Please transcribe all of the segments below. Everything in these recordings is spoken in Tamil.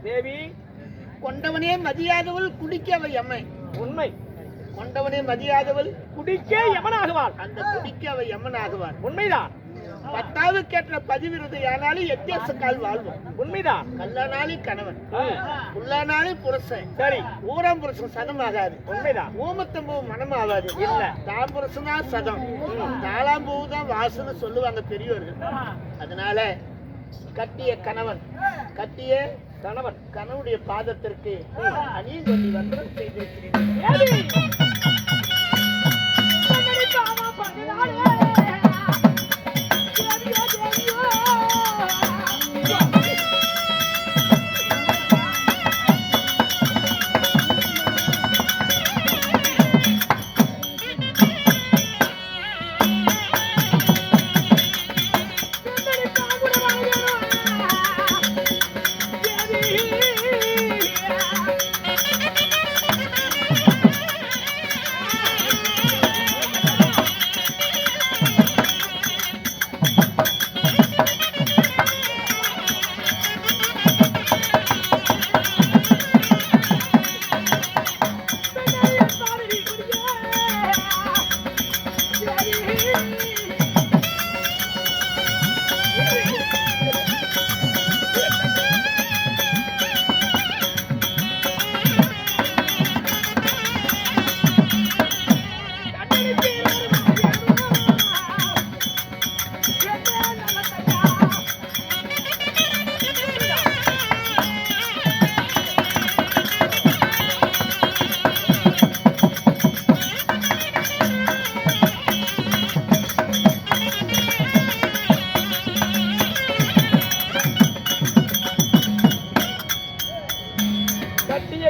தேவி, கொண்டவனே மதியாதவள் குடிக்கவை எம்மை. உண்மை. கொண்டவனே மதியாதவள் குடிக்க யமனாகுவாள். அந்த குடிக்க அவ எம்மனாகுவார். உண்மைதான். 10வது கேட்ட பதிவிரது ஆனாலும் எத்தியாச கால் வாழ்வோம். உண்மைதான். கல்லானாலும் கணவன், புல்லானாலும் புருஷன். சரி, ஊராம் புருஷன் சதம் ஆகாது. உண்மைதான். ஊமத்தம்பூ மனம் ஆகாது. இல்ல, தாம் புருஷன் தான் சதம், தாளாம்பூ தான் வாசன்னு சொல்லுவாங்க பெரியவர்கள். அதனால கட்டிய கணவன், கட்டிய கணவன் கணவனுடைய பாதத்திற்கு அணிய சொல்லி வந்தனம் செய்திருக்கிறேன்.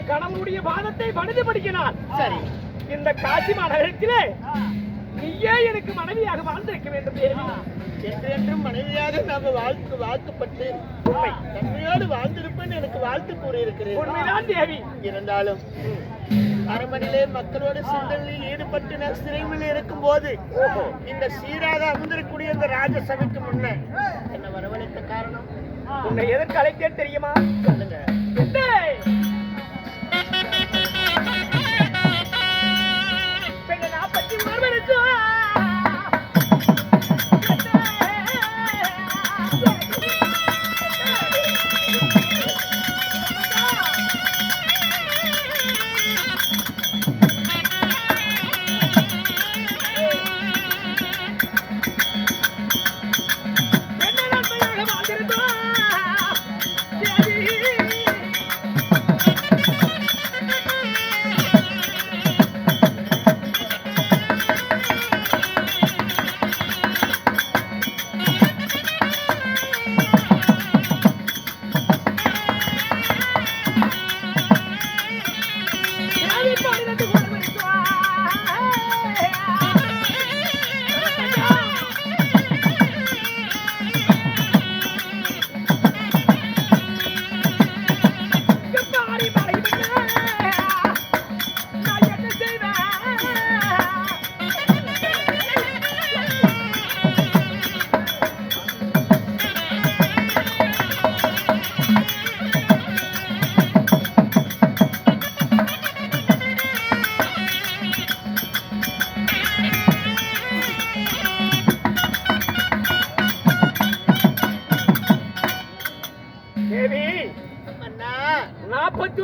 கணவனுடைய பாதத்தை பணிந்து படிக்கிறான். சரி, இந்த காசி மாநகரத்திலே நீயே எனக்கு மனைவியாக வாழ்ந்திருக்க வேண்டும் தேவி. என்றென்றும் மனைவியாக நாம வாழ்க்கப்பட்டு தன்மையோடு வாழ்ந்திருப்பேன் எனக்கு வாழ்த்து கூறியிருக்கிறேன். உண்மைதான் தேவி. இருந்தாலும் அரண்மனையிலே மக்களோட சிந்தனையில் ஈடுபட்டு நான் சிறையில் இருக்கும் போது இந்த சீராக அமர்ந்திருக்கக்கூடிய இந்த ராஜசபைக்கு முன்ன என்ன வரவழைத்த காரணம்? உன்னை எதற்கு அழைத்தேன் தெரியுமா? சொல்லுங்க.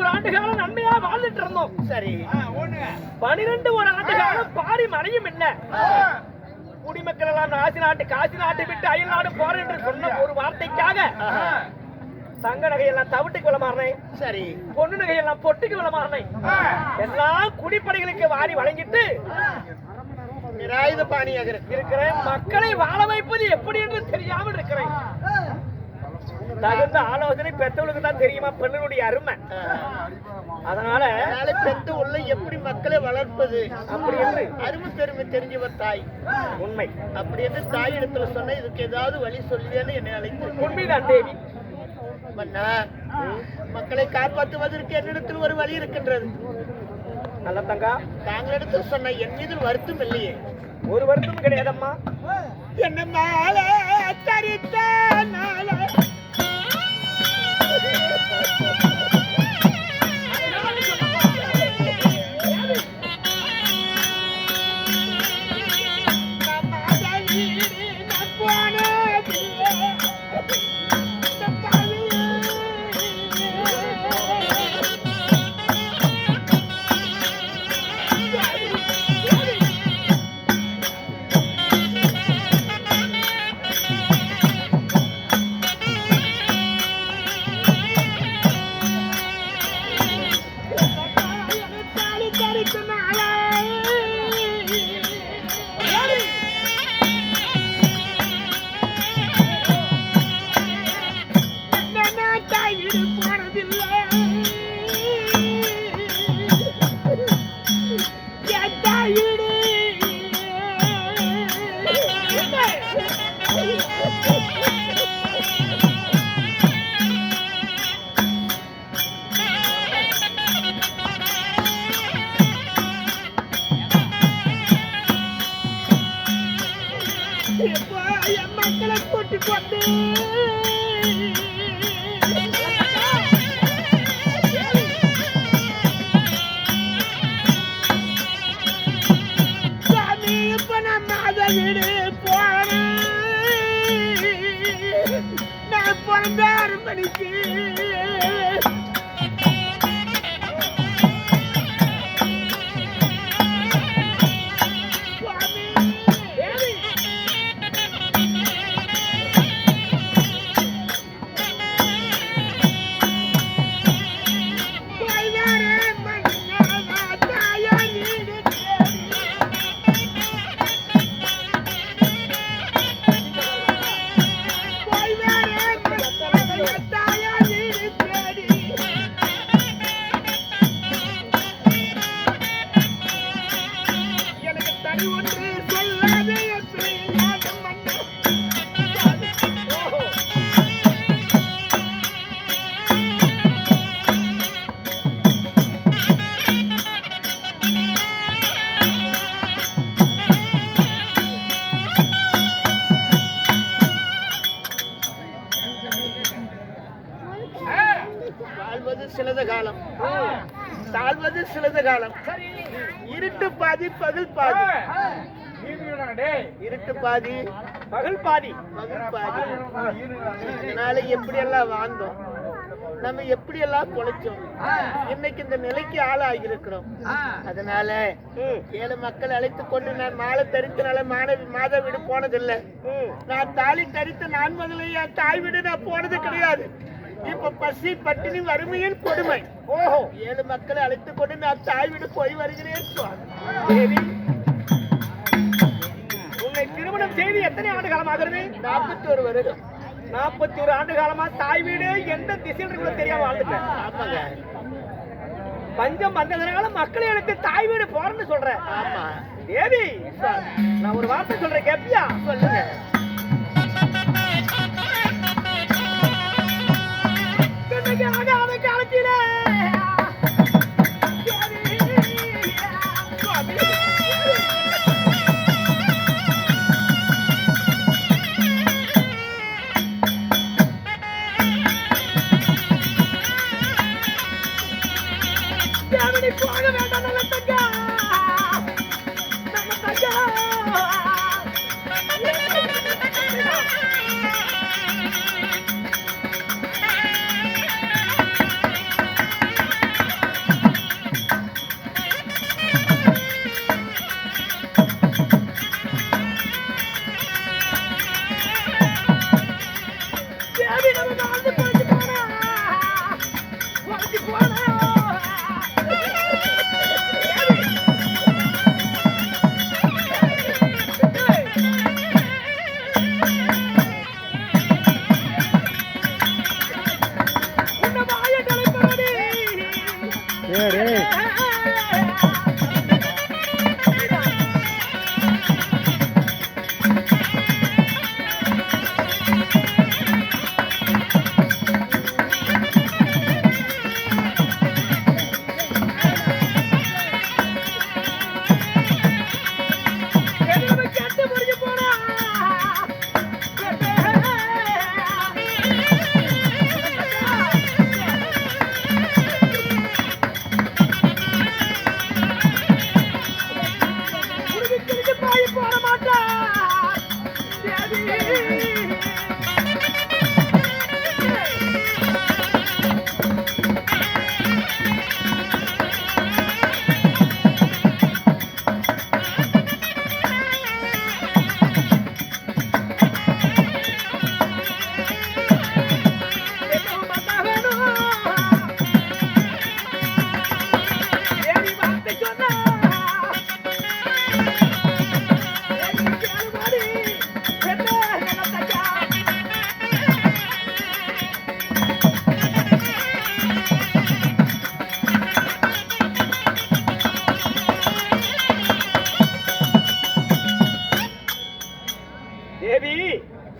21 ஆண்டு காலம் நன்மையா வாழ்ந்துட்டு இருந்தோம். சரி 12 ஆண்டு காலம் பாரி மழையும் இல்ல. குடிமக்கள் எல்லாம் காசி நாட்டு விட்டு அயல் நாடு போறேன் என்று சொன்ன ஒரு வார்த்தைக்காக தங்க நகையெல்லாம் தவிட்டுக்கு விளமாறினேன். சரி பொண்ணு நகையெல்லாம் பொட்டுக்கு விளமாறினேன். எல்லாம் குடிப்படைகளுக்கு வாரி வழங்கிட்டு நிராயுத பாணியாக இருக்கிறேன். மக்களை வாழ வைப்பது எப்படி என்று தெரியாமல் இருக்கிறேன். தகுந்த ஆலோசனை பெற்றவளுக்கு தான் தெரியுமா பெண்ணுடைய அருமை. அதனால பெத்த உள்ள எப்படி மக்களை வளர்ப்பது அப்படி என்று அருமை பெருமை தெரிஞ்சவர் தாய். உண்மை. அப்படி என்று தாய் இடத்துல சொன்ன இதுக்கு ஏதாவது வழி சொல்லுவேன்னு என்னை அழைத்து. உண்மைதான் தேவி. மன்னா மக்களை காப்பாற்றுவதற்கு என்னிடத்தில் ஒரு வழி இருக்கின்றது. நல்ல தங்கா தாங்களிடத்தில் சொன்ன என் மீது வருத்தம் இல்லையே? ஒரு வருத்தம் கிடையாதம்மா. என்ன மாலை தரித்த நாளை மக்களை கூட்டி கொண்டு சாமி இப்ப நம்ம அதை விடு போறேன். நான் பிறந்த 6 மணிக்கு சிலது காலம் தாழ்வது சிலது காலம். இருட்டு பாதி பகல் பாதி. இருட்டு பாதி பகல் பாதி. அதனால எப்படி எல்லாம் வாழ்ந்தோம், நம்ம எப்படி எல்லாம் பொழைச்சோம், இன்னைக்கு இந்த நிலைக்கு ஆளாகி இருக்கிறோம். அதனால 7 மக்கள் அழைத்துக் கொண்டு நான் மாலை தரித்தனால மாத வீடு போனதில்லை. நான் தாலி தரித்த நான் முதல்ல என் தாய் வீடு நான் போனது கிடையாது. இப்ப பசி பட்டினி வறுமையின் கொடுமை. 7 மக்களை அழைத்துக் கொண்டு நான் தாய் வீடு போய் வருகிறேன். உன்னை திருமணம் செய்து எத்தனை ஆண்டு காலம் ஆகிறது? 41 வருடம். 41 ஆண்டு காலமா தாய் வீடு எந்த திசையில் இருக்கிறது தெரியாம வாழ்ந்துட்டேன். ஆமாங்க. பஞ்சம் வந்ததுனால மக்களை எடுத்து தாய் வீடு போறேன்னு சொல்றேன். ஆமா தேவி, நான் ஒரு வார்த்தை சொல்றேன், கேப்பியா? சொல்லுங்க. ஆகாத காலத்திலே போக வேண்டாம். நல்ல தங்கா, நல்ல தங்கா.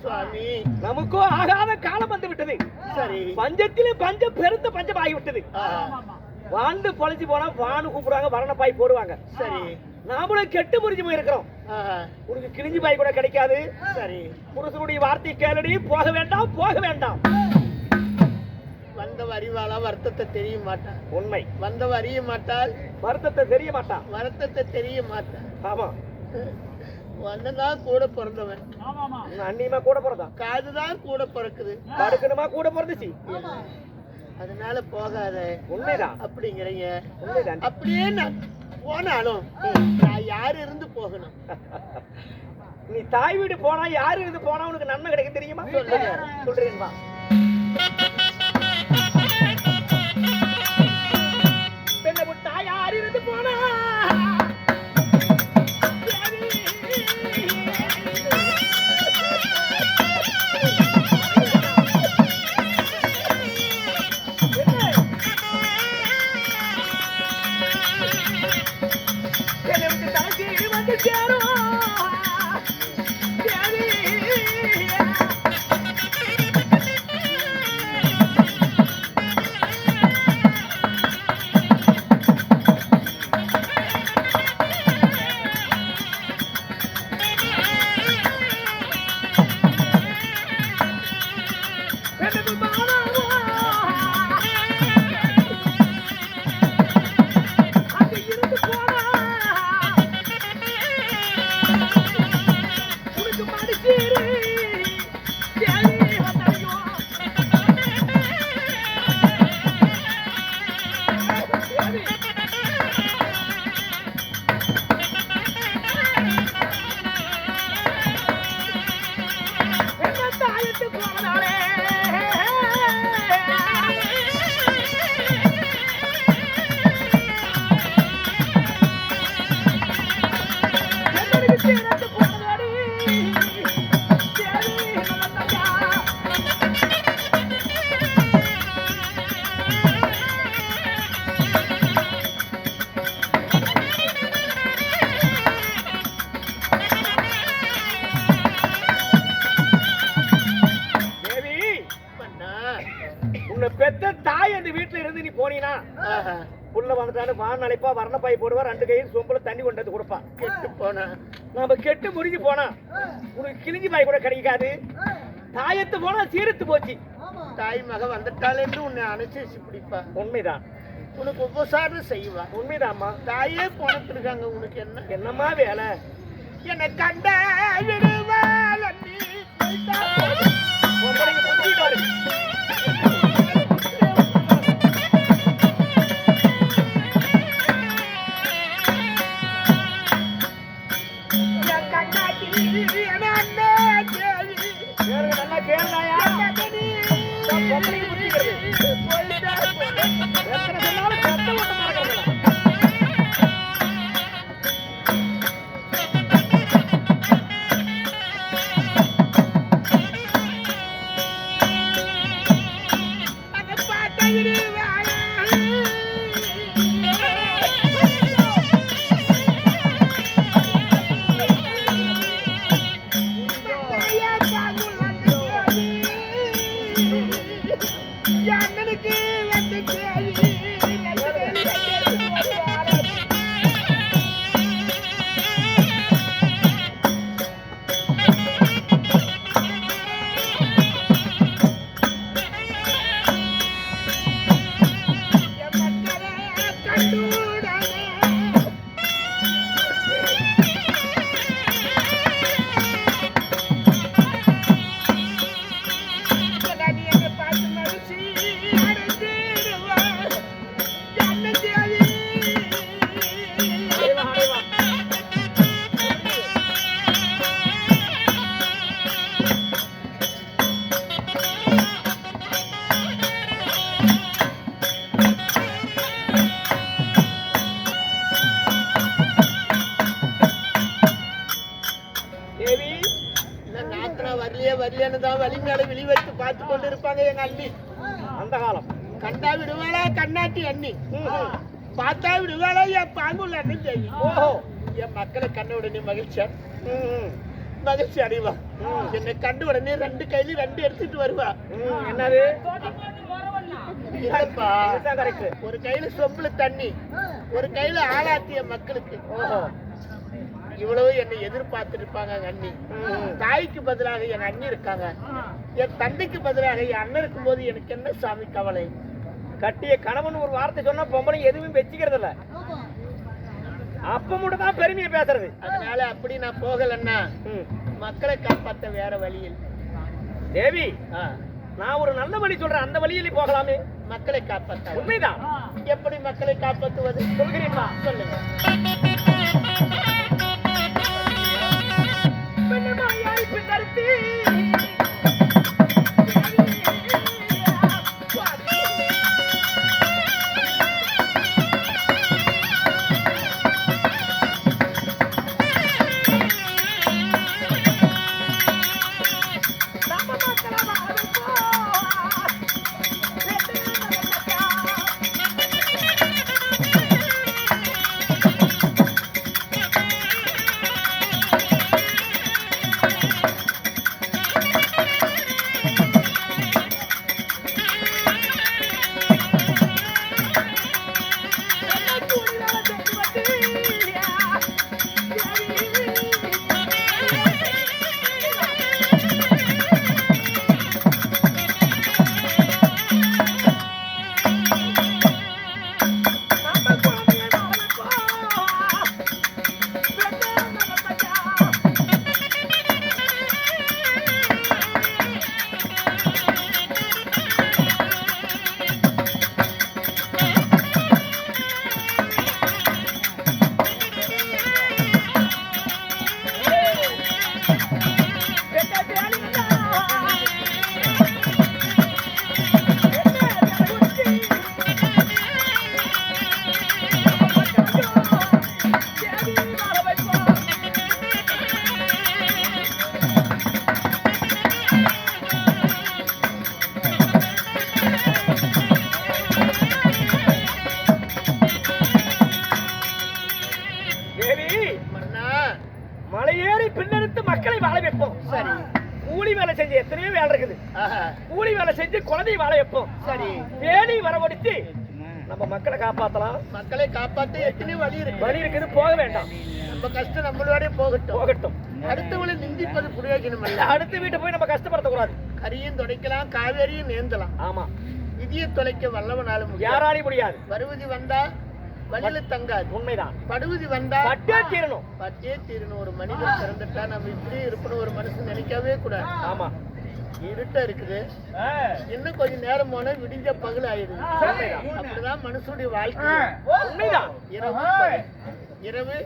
சுவாமி நமக்கோ ஆகாத காலம் வந்து விட்டது. சரி பஞ்சத்திலே பஞ்சம் பெருந்த பஞ்சம் ஆகிவிட்டது. வாழ்ந்து பொழைச்சு போனா வானு கூப்பிடுவாங்க, வரணப்பாய் போடுவாங்க. சரி நாமளும் கெட்டு முறிஞ்சு போயிருக்கிறோம். உனக்கு கிழிஞ்சு பாய் கூட கிடைக்காது. சரி புருஷனுடைய வார்த்தை கேளடி, போக வேண்டாம் போக வேண்டாம். வந்த அறிவாளா வருத்தத்தை தெரிய மாட்டான். உண்மை. வந்த அறிய மாட்டாள், வருத்தத்தை தெரிய மாட்டான். வருத்தத்தை தெரிய மாட்டான். ஆமா, வந்ததான் கூட பிறந்தவன், அண்ணியமா கூட பிறந்தான். காதுதான் கூட பிறக்குது, படுக்கணுமா கூட பிறந்துச்சு. அதனால போகாத. உண்மைதான் அப்படிங்கிறீங்க. உண்மைதான். அப்படியே நான் போனாலும் நான் யாரு இருந்து போகணும்? நீ தாய் வீடு போனா யாரு இருந்து போனா உனக்கு நன்மை கிடைக்கும் தெரியுமா? சொல்லுங்க. சொல்றேன்பா. பெண்ணை விட்டா யாரு இருந்து போனா பெத்த தாய் அந்த வீட்டுல இருந்து நீ போனீனா புள்ள வந்துட்டானு வான் அழைப்பா, வரணப்பாய் போடுவா, 2 கையில் சொம்புல தண்ணி கொண்டு வந்து கொடுப்பான். கெட்டு போனா நாம கெட்டு முடிஞ்சு போனா உனக்கு கிழிஞ்சி பாய் கூட கிடைக்காது. தாயத்து போனா சீரத்து போச்சு. தாய் மக வந்துட்டாலே உன்னை அனுசரிச்சு பிடிப்பா. உண்மைதான். உனக்கு உபசாரம் செய்வா. உண்மைதாம்மா. தாயே போனட்டு இருக்காங்க, உனக்கு என்னம்மா வேலை? என்னை கண்ட விடுவாள் நீ நல்லா கேள்றாயா? பொம்பளைக்கு புரிஞ்சுக்கிறது. எத்தனை சொன்னாலும் பெத்த ஓட்ட மறக்கிறதில்ல. வழிங்களை வெளி வச்சு பார்த்து கொண்டு இருப்பாங்க எங்க அண்ணி. அந்த காலம் கண்டா விடுவாளா கண்ணாட்டி அண்ணி, பார்த்தா விடுவாளா என் பாங்குள்ள அண்ணி. ஓஹோ, என் மக்களை கண்ண உடனே மகிழ்ச்சியா மகிழ்ச்சி அடைவா. என்னை கண்டு உடனே 2 கையில 2 எடுத்துட்டு வருவா. என்னது இல்லப்பா, கரெக்ட். ஒரு கையில சொம்புல தண்ணி, ஒரு கையில ஆளாத்திய மக்களுக்கு. இவ்வளவு என்னை எதிர்பார்த்து இருப்பாங்க அண்ணி. தாய்க்கு பதிலாக என் அண்ணி இருக்காங்க, என் தந்தைக்கு பதிலாக என் அண்ணன் இருக்கும் போது எனக்கு என்ன சாமி கவலை? கட்டிய கணவன் ஒரு வார்த்தை சொன்னா பொம்பளை எதுவும் வச்சுக்கிறது இல்ல, அப்ப மட்டும் தான் பெருமையை பேசுறது. அதனால அப்படி நான் போகலன்னா மக்களை காப்பாற்ற வேற வழியில். தேவி, நான் ஒரு நல்ல வழி சொல்றேன், அந்த வழியில் போகலாமே. மக்களை காப்பாற்ற உண்மைதான். எப்படி மக்களை காப்பாற்றுவது சொல்கிறீங்களா? சொல்லுங்க. மலையேறி பின்னெடுத்து மக்களை வாழ வைப்போம். சரி. கூலி வேலை செஞ்சு எத்தனையோ வேலை இருக்குது, கூலி வேலை செஞ்சு குழந்தையை வாழ வைப்போம். சரி. வேலி வரவழைச்சு நம்ம மக்களை காப்பாத்தலாம். மக்களை காப்பாற்ற எத்தனையோ வழி இருக்கு. வழி இருக்குது, போக வேண்டாம். நம்ம கஷ்டம் நம்மளோட போகட்டும். போகட்டும். அடுத்தவளை நிந்திப்பது பிரயோஜனம் அல்ல. அடுத்த வீட்டை போய் நம்ம கஷ்டப்படுத்த கூடாது. கரியும் துடைக்கலாம், காவேரியும் நேர்ந்தலாம். ஆமா, விதியை தொலைக்க வல்லவனாலும் யாராலையும் முடியாது. வருவதி வந்தா வழியில தங்காது. உண்மைதான். படுவதி வந்தா பட்டே தீரணும். பட்டே தீரணும். ஒரு மனிதன் பிறந்துட்டா நம்ம இப்படியே இருப்பணும் ஒரு மனுஷன் நினைக்கவே கூடாது. ஆமா, இருட்ட இருக்குது, இன்னும் கொஞ்ச நேரம் போனா விடிஞ்ச பகல் ஆயிடுது. அப்படிதான் மனுஷனுடைய வாழ்க்கை. உண்மைதான். இரவு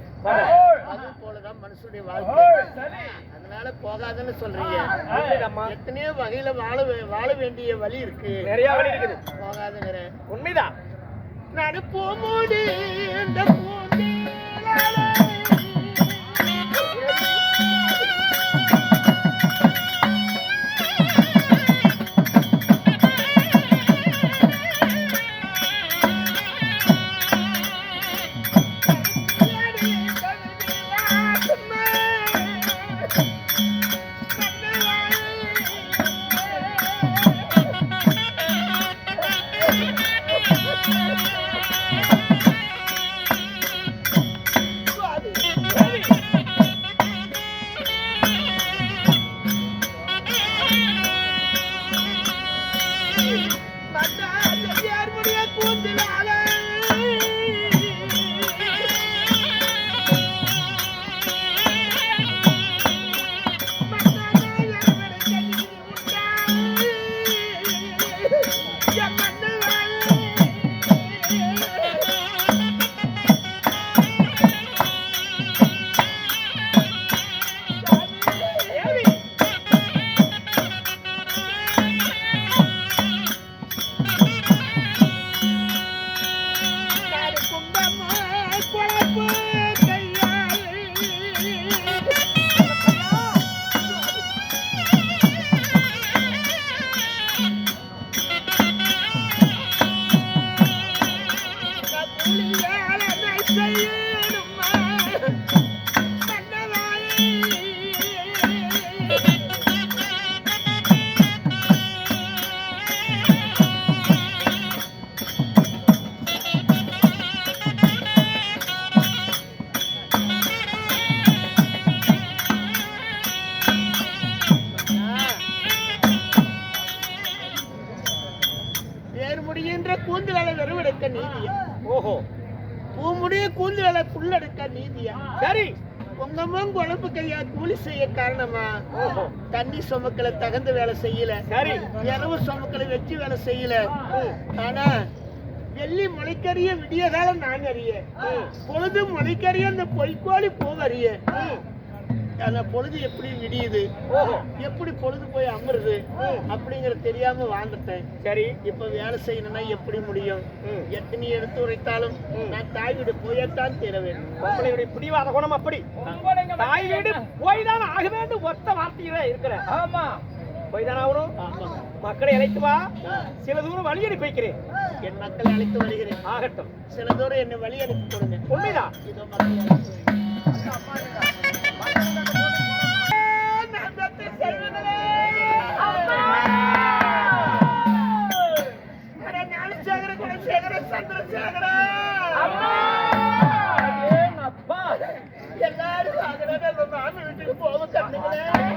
அது போலதான் மனுஷனுடைய வாழ்க்கை. அதனால போகாதுன்னு சொல்றீங்க. எத்தனையோ வகையில வாழ வேண்டிய வழி இருக்கு, நிறைய வழி இருக்குது. போகாதுங்கிறேன். உண்மைதான். நான் போமோடி இந்த சரி. உங்க அம்மா குழம்பு கையா கூலி செய்ய காரணமா ஓஹோ. தண்ணி சுமக்கல, தகுந்த வேலை செய்யல, சரி. இரவு சுமக்கல, வெற்றி வேலை செய்யல. ஆனா வெள்ளி முளைக்கறிய விடியதால நான் அறிய, பொழுது முளைக்கறிய அந்த பொய்க்கோழி போவறிய. ஆனா பொழுது எப்படி விடியுது, எப்படி பொழுது போய் அமருது அப்படிங்கறது தெரியாம வாழ்ந்துட்டேன். சரி. இப்ப வேலை செய்யணும்னா எப்படி முடியும்? எத்தனை எடுத்து உரைத்தாலும் நான் தாய் வீடு போயத்தான் தீர வேண்டும். உங்களுடைய பிடிவாத குணம் அப்படி. தாய் வீடு போய்தான் ஆக வேண்டும் ஒத்த வார்த்தையில இருக்கிற. ஆமா, போய்தான் ஆகணும். மக்களை அழைத்து வா, சில தூரம் வழி அனுப்பி வைக்கிறேன். என் மக்களை அழைத்து வருகிறேன். ஆகட்டும். சில தூரம் என்னை வழி அனுப்பி கொடுங்க. உண்மைதான். இதோ மக்களை அழைத்து வருகிறேன். எல்லாரும் மாமி வீட்டுக்கு போக கண்டுங்களேன்.